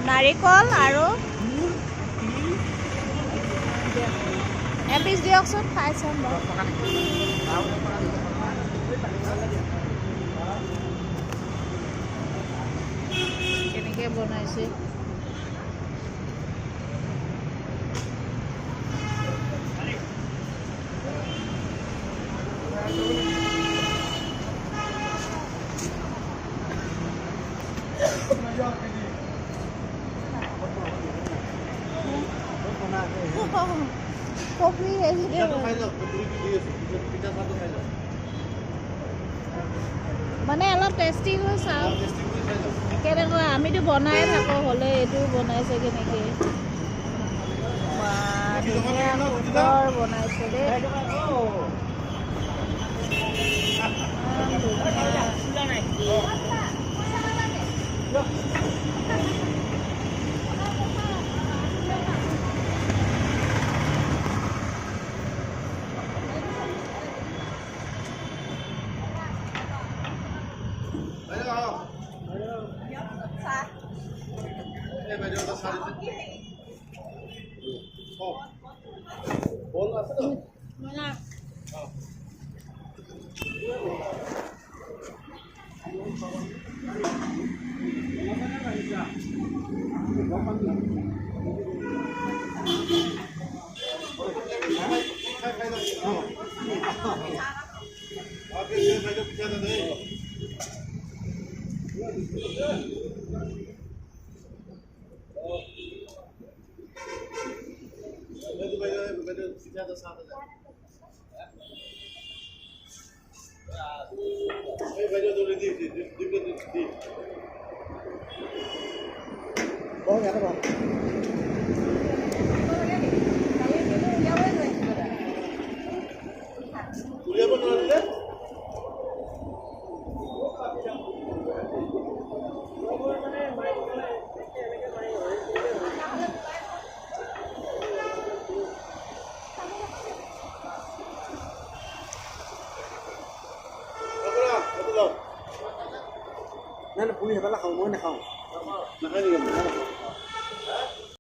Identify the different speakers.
Speaker 1: নাৰিকল আৰু এপিচ দিয়কচোন খাই চাম বাৰু কেনেকৈ বনাইছে কফি মানে অলপ টেষ্টি হৈ চাওঁ কেনেকুৱা আমিতো বনাই থাকোঁ হ'লে এইটো বনাইছে কেনেকৈ ধুনীয়া সুন্দৰ বনাইছে দেই
Speaker 2: নাই পুৰি সেইফালে খাওঁ মই নাখাওঁ নাখায় নেকি